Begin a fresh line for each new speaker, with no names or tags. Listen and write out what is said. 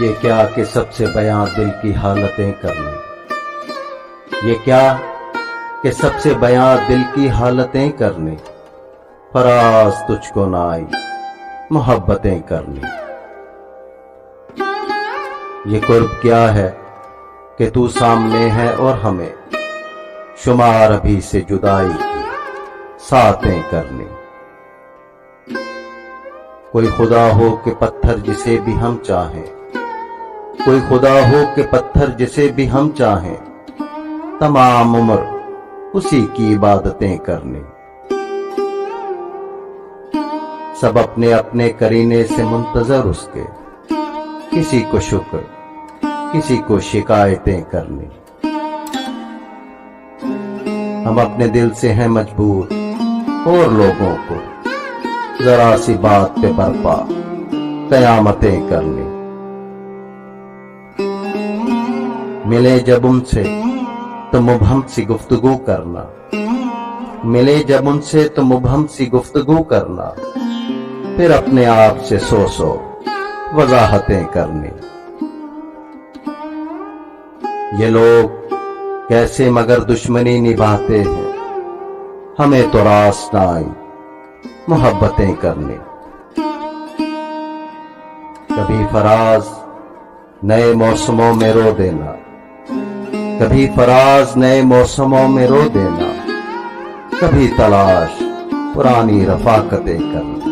یہ کیا کہ سب سے بیاں دل کی حالتیں کرنے، یہ کیا کہ سب سے بیاں دل کی حالتیں کرنے، فراز تجھ کو نہ آئی محبتیں کرنے۔ یہ قرب کیا ہے کہ تو سامنے ہے اور ہمیں شمار ابھی سے جدائی کی ساتیں کرنے۔ کوئی خدا ہو کہ پتھر جسے بھی ہم چاہیں، کوئی خدا ہو کہ پتھر جسے بھی ہم چاہیں، تمام عمر اسی کی عبادتیں کرنے۔ سب اپنے اپنے کرینے سے منتظر اس کے، کسی کو شکر کسی کو شکایتیں کرنے۔ ہم اپنے دل سے ہیں مجبور اور لوگوں کو ذرا سی بات پہ برپا قیامتیں کرنے۔ ملے جب ان سے تو مبہم سی گفتگو کرنا، ملے جب ان سے تو مبہم سی گفتگو کرنا، پھر اپنے آپ سے سو وضاحتیں کرنے۔ یہ لوگ کیسے مگر دشمنی نبھاتے ہیں، ہمیں تو راس نہ آئی محبتیں کرنے۔ کبھی فراز نئے موسموں میں رو دینا، کبھی فراز نئے موسموں میں رو دینا، کبھی تلاش پرانی رفاقتیں کرنا۔